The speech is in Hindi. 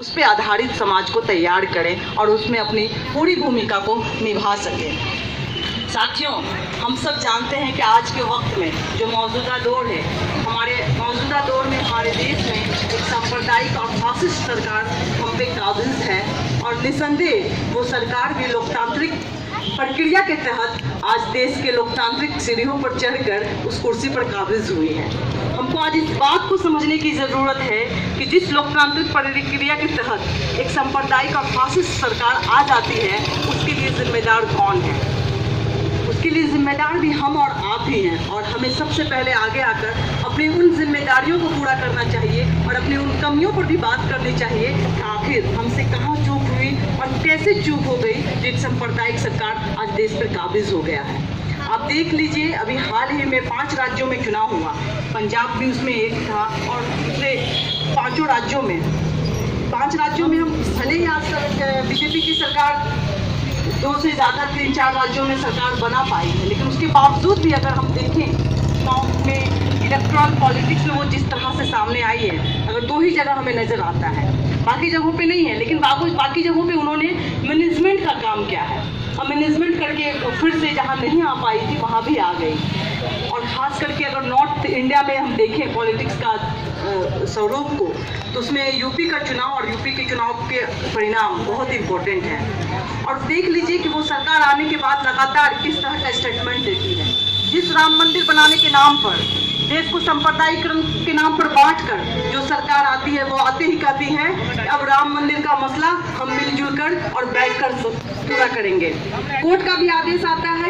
उस पर आधारित समाज को तैयार करें और उसमें अपनी पूरी भूमिका को निभा सकें। साथियों, हम सब जानते हैं कि आज के वक्त में जो मौजूदा दौर है, हमारे मौजूदा दौर में हमारे देश में एक सांप्रदायिक और फासिस्ट सरकार हम पे काबिज है और निसंदेह वो सरकार भी लोकतांत्रिक प्रक्रिया के तहत आज देश के लोकतांत्रिक सीढ़ियों पर चढ़कर उस कुर्सी पर काबिज हुई है। हमको आज इस बात को समझने की ज़रूरत है कि जिस लोकतांत्रिक प्रक्रिया के तहत एक सांप्रदायिक और फासिस्ट सरकार आ जाती है, उसके लिए जिम्मेदार कौन है? उसके लिए जिम्मेदार भी हम और आप ही हैं और हमें सबसे पहले आगे आकर अपनी उन जिम्मेदारियों को पूरा करना चाहिए और अपनी उन कमियों पर भी बात करनी चाहिए कि आखिर हमसे कहाँ चूक हुई और कैसे चूक हो गई जो एक सांप्रदायिक सरकार आज देश पर काबिज हो गया है। आप देख लीजिए, अभी हाल ही में 5 राज्यों में चुनाव हुआ, पंजाब भी उसमें एक था और दूसरे 5 राज्यों में हम भले ही आज तक बीजेपी की सरकार 2 से ज़्यादा 3-4 राज्यों में सरकार बना पाई है, लेकिन उसके बावजूद भी अगर हम देखें चुनाव में इलेक्ट्रल पॉलिटिक्स में वो जिस तरह से सामने आई है, अगर 2 ही जगह हमें नज़र आता है, बाकी जगहों पे नहीं है, लेकिन बाकी जगहों पे उन्होंने मैनेजमेंट का काम किया है और मैनेजमेंट करके फिर से जहाँ नहीं आ पाई थी वहाँ भी आ गई। और ख़ास करके अगर नॉर्थ इंडिया में हम देखें पॉलिटिक्स का स्वरूप को, तो उसमें यूपी का चुनाव और यूपी के चुनाव के परिणाम बहुत इंपॉर्टेंट हैं। और देख लीजिए कि वो सरकार आने के बाद लगातार किस तरह का स्टेटमेंट देती है। जिस राम मंदिर बनाने के नाम पर, देश को सांप्रदायिकरण के नाम पर बांटकर जो सरकार आती है, वो आते ही कहती है कि अब राम मंदिर का मसला हम मिलजुल कर और बैठकर पूरा करेंगे। कोर्ट का भी आदेश आता है